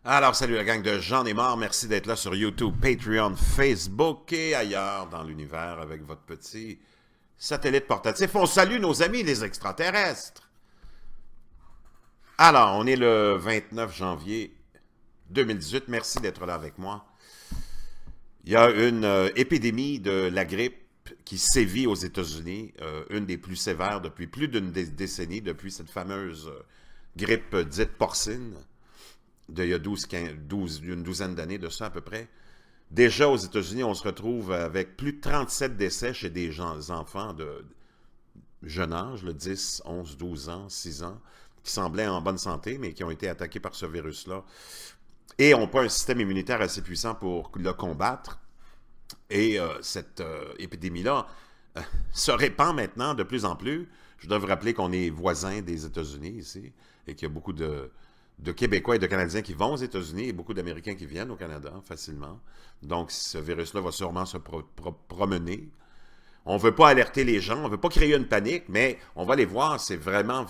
Alors, salut la gang de J'en ai marre. Merci d'être là sur YouTube, Patreon, Facebook et ailleurs dans l'univers avec votre petit satellite portatif. On salue nos amis les extraterrestres. Alors, on est le 29 janvier 2018. Merci d'être là avec moi. Il y a une épidémie de la grippe qui sévit aux États-Unis, une des plus sévères depuis plus d'une décennie, depuis cette fameuse grippe dite porcine. Il y a une douzaine d'années de ça à peu près. Déjà aux États-Unis, on se retrouve avec plus de 37 décès chez des enfants de jeune âge, 10, 11, 12 ans, 6 ans, qui semblaient en bonne santé, mais qui ont été attaqués par ce virus-là. Et n'ont pas un système immunitaire assez puissant pour le combattre. Et cette épidémie-là se répand maintenant de plus en plus. Je dois vous rappeler qu'on est voisins des États-Unis ici, et qu'il y a beaucoup de Québécois et de Canadiens qui vont aux États-Unis et beaucoup d'Américains qui viennent au Canada facilement. Donc, ce virus-là va sûrement se promener. On ne veut pas alerter les gens, on ne veut pas créer une panique, mais on va les voir, c'est vraiment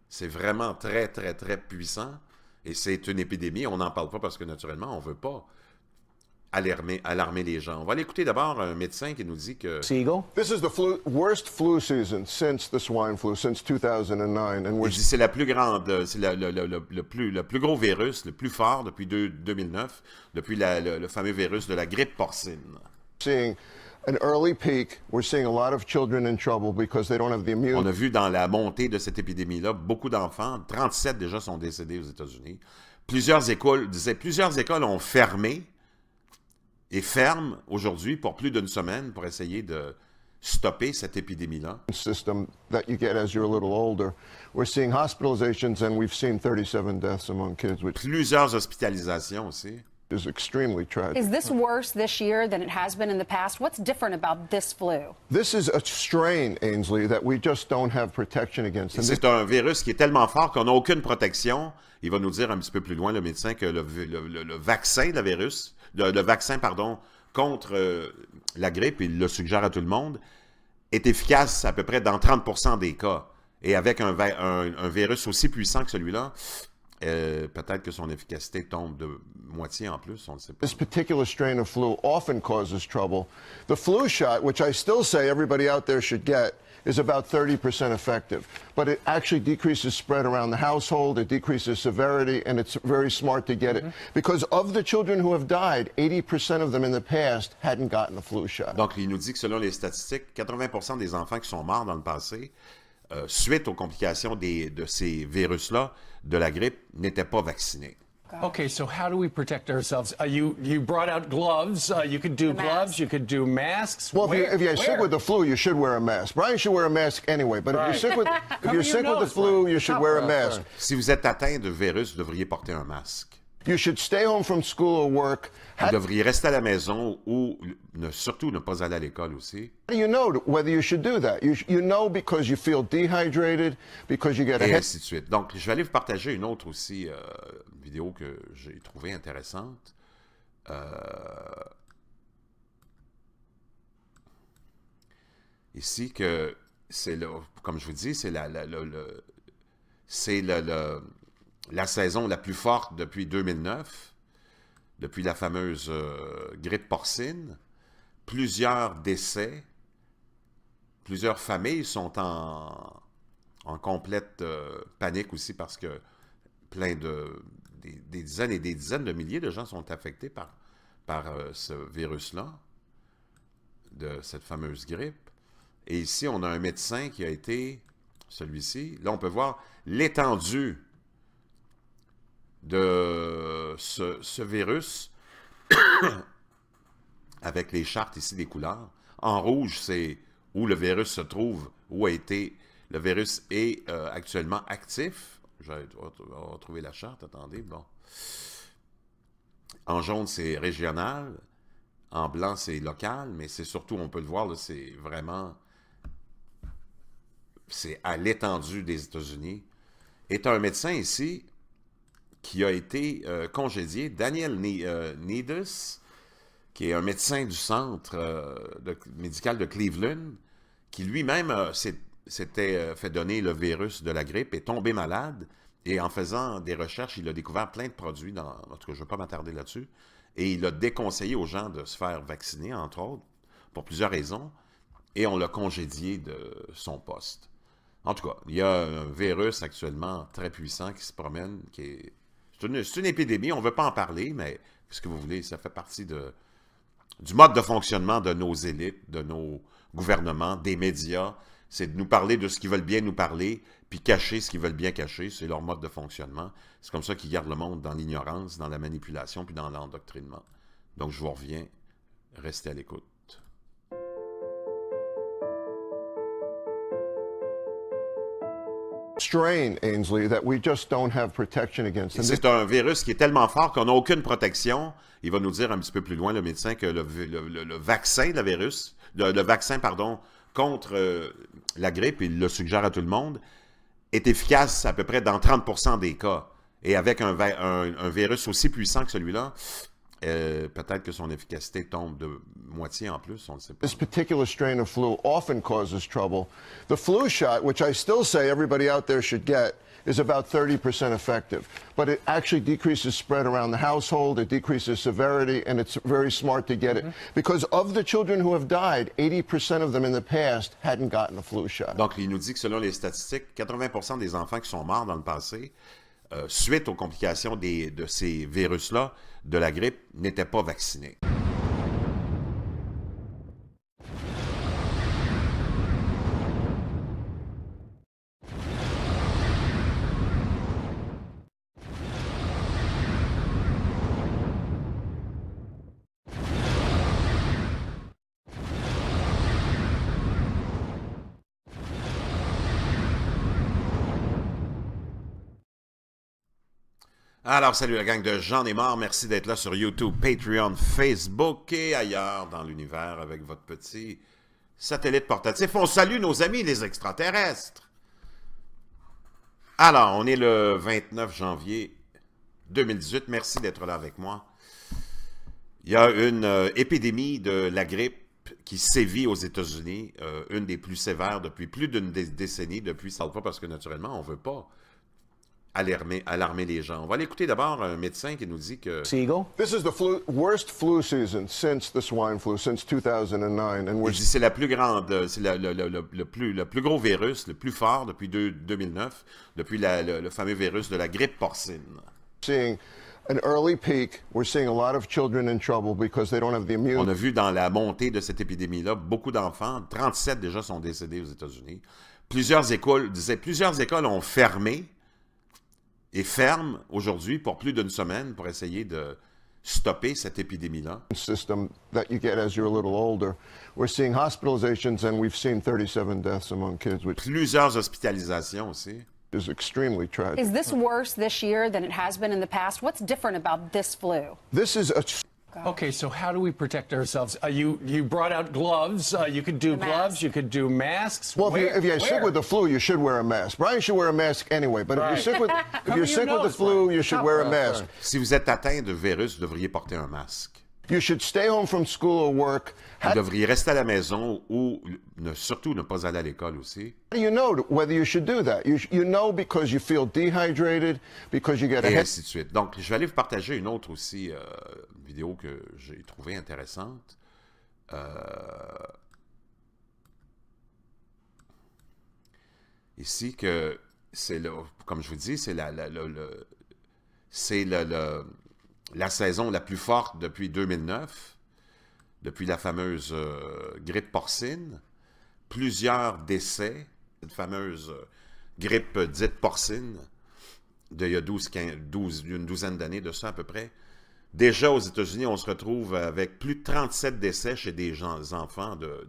c'est vraiment très, très, très puissant. Et c'est une épidémie, on n'en parle pas parce que naturellement, on ne veut pas alarmer les gens. On va aller écouter d'abord un médecin qui nous dit que... Siegel. This is the worst flu season since the swine flu, since 2009. And Il dit c'est la plus grande, c'est le plus gros virus, le plus fort depuis 2009, depuis le fameux virus de la grippe porcine. Seeing an early peak. We're seeing a lot of children in trouble because they don't have the immune. On a vu dans la montée de cette épidémie-là, beaucoup d'enfants, 37 déjà sont décédés aux États-Unis. Plusieurs écoles ont fermé et ferment aujourd'hui pour plus d'une semaine pour essayer de stopper cette épidémie-là. System that you get as you're a little older. We're seeing hospitalizations and we've seen 37 deaths among kids, which Plusieurs hospitalisations aussi. is extremely tragic. Is this worse this year than it has been in the past? What's different about this flu? This is a strain, Ainsley, that we just don't have protection against. And C'est un virus qui est tellement fort qu'on n'a aucune protection. Il va nous dire un petit peu plus loin, le médecin, que le vaccin de la virus, le vaccin, pardon, contre la grippe, il le suggère à tout le monde, est efficace à peu près dans 30% des cas. Et avec un virus aussi puissant que celui-là, peut-être que son efficacité tombe de moitié en plus, on ne sait pas. This particular strain of flu often causes trouble. The flu shot, which I still say everybody out there should get, is about 30% effective. But it actually decreases spread around the household, it decreases severity, and it's very smart to get it. Because of the children who have died, 80% of them in the past hadn't gotten the flu shot. Donc, il nous dit que selon les statistiques, 80% des enfants qui sont morts dans le passé, suite aux complications de ces virus-là, de la grippe, n'étaient pas vaccinés. Okay, so how do we protect ourselves? You brought out gloves. You could do gloves. You could do masks. Well, if you're sick with the flu, you should wear a mask. Brian should wear a mask anyway. But if you're sick with the flu, you should wear a mask. Si vous êtes atteint de virus, vous devriez porter un masque. You should stay home from school or work. Vous devriez rester à la maison ou surtout ne pas aller à l'école aussi. How do you know whether you should do that? You know because you feel dehydrated, because you get a Et head. ainsi de suite. Donc, je vais aller vous partager une autre aussi vidéo que j'ai trouvée intéressante. Ici, que c'est comme je vous dis, c'est la saison la plus forte depuis 2009, depuis la fameuse grippe porcine. Plusieurs décès, plusieurs familles sont en complète panique aussi parce que des dizaines et des dizaines de milliers de gens sont affectés par ce virus-là, de cette fameuse grippe. Et ici, on a un médecin qui a été, celui-ci, là on peut voir l'étendue de ce virus avec les chartes ici des couleurs. En rouge, c'est où le virus se trouve, où a été, le virus est actuellement actif. Je vais retrouver la charte, attendez, bon. En jaune, c'est régional. En blanc, c'est local, mais c'est surtout, on peut le voir, c'est vraiment, c'est à l'étendue des États-Unis. Et un médecin ici qui a été congédié, Daniel Needus, qui est un médecin du centre médical de Cleveland, qui lui-même s'était fait donner le virus de la grippe, est tombé malade, Et en faisant des recherches, il a découvert plein de produits, en tout cas, je ne vais pas m'attarder là-dessus, et il a déconseillé aux gens de se faire vacciner, entre autres, pour plusieurs raisons, et on l'a congédié de son poste. En tout cas, il y a un virus actuellement très puissant qui se promène, c'est une épidémie, on ne veut pas en parler, mais qu'est-ce que vous voulez, ça fait partie du mode de fonctionnement de nos élites, de nos gouvernements, des médias, c'est de nous parler de ce qu'ils veulent bien nous parler, puis cacher ce qu'ils veulent bien cacher, c'est leur mode de fonctionnement. C'est comme ça qu'ils gardent le monde dans l'ignorance, dans la manipulation, puis dans l'endoctrinement. Donc, je vous reviens, restez à l'écoute. Strain, Ainsley, that we just don't have protection against. C'est un virus qui est tellement fort qu'on n'a aucune protection. Il va nous dire un petit peu plus loin, le médecin, que le vaccin de la virus, le vaccin, pardon, contre la grippe, il le suggère à tout le monde, est efficace à peu près dans 30% des cas. Et avec un virus aussi puissant que celui-là, peut-être que son efficacité tombe de moitié en plus, on ne sait pas. This particular strain of flu often causes trouble. The flu shot, which I still say everybody out there should get, is about 30% effective. But it actually decreases spread around the household, it decreases severity, and it's very smart to get it. Because of the children who have died, 80% of them in the past hadn't gotten a flu shot. Donc, il nous dit que selon les statistiques, 80% des enfants qui sont morts dans le passé, suite aux complications de ces virus-là, de la grippe, n'étaient pas vaccinés. Alors, salut la gang de J'en ai marre. Merci d'être là sur YouTube, Patreon, Facebook et ailleurs dans l'univers avec votre petit satellite portatif. On salue nos amis les extraterrestres. Alors, on est le 29 janvier 2018. Merci d'être là avec moi. Il y a une épidémie de la grippe qui sévit aux États-Unis, une des plus sévères depuis plus d'une décennie, depuis ça pas parce que naturellement, on ne veut pas alarmer les gens. On va aller écouter d'abord un médecin qui nous dit que... Siegel? This is the worst flu season since the swine flu, since 2009. And Il dit c'est la plus grande, c'est le plus gros virus, le plus fort depuis 2009, depuis le fameux virus de la grippe porcine. seeing an early peak. We're seeing a lot of children in trouble because they don't have the immune. On a vu dans la montée de cette épidémie-là, beaucoup d'enfants, 37 déjà sont décédés aux États-Unis. Plusieurs écoles ont fermé et ferment aujourd'hui pour plus d'une semaine pour essayer de stopper cette épidémie-là. System that you get as you're a little older. We're seeing hospitalizations and we've seen 37 deaths among kids, which Plusieurs hospitalisations aussi. is extremely tragic. Is this worse this year than it has been in the past? What's different about this flu? This is a Okay, so how do we protect ourselves? You brought out gloves. You could do The gloves. mask. You could do masks. well, if you're sick Where? with the flu, you should wear a mask. Brian should wear a mask anyway, but if you're sick with the flu, you should wear a mask. Si vous êtes atteint de virus, vous devriez porter un masque. You should stay home from school or work. Vous devriez rester à la maison ou surtout ne pas aller à l'école aussi. How do you know whether you should do that? You know because you feel dehydrated, because you get a Et head. ainsi de suite. Donc, je vais aller vous partager une autre aussi vidéo que j'ai trouvée intéressante. Ici, que c'est comme je vous dis, c'est la saison la plus forte depuis 2009, depuis la fameuse grippe porcine. Plusieurs décès, cette fameuse grippe dite porcine, d'il y a une douzaine d'années de ça à peu près. Déjà aux États-Unis, on se retrouve avec plus de 37 décès chez des enfants de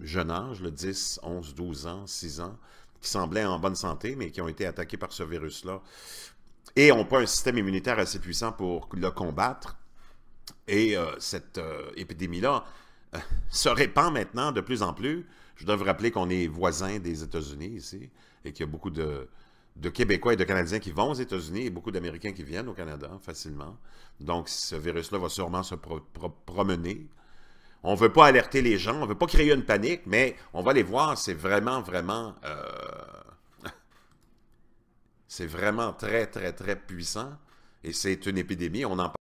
jeune âge, 10, 11, 12 ans, 6 ans, qui semblaient en bonne santé, mais qui ont été attaqués par ce virus-là. Et n'ont pas un système immunitaire assez puissant pour le combattre. Et cette épidémie-là se répand maintenant de plus en plus. Je dois vous rappeler qu'on est voisins des États-Unis ici, et qu'il y a beaucoup de Québécois et de Canadiens qui vont aux États-Unis et beaucoup d'Américains qui viennent au Canada facilement. Donc, ce virus-là va sûrement se promener. On ne veut pas alerter les gens, on ne veut pas créer une panique, mais on va les voir, c'est vraiment, vraiment C'est vraiment très, très, très puissant. Et c'est une épidémie. On en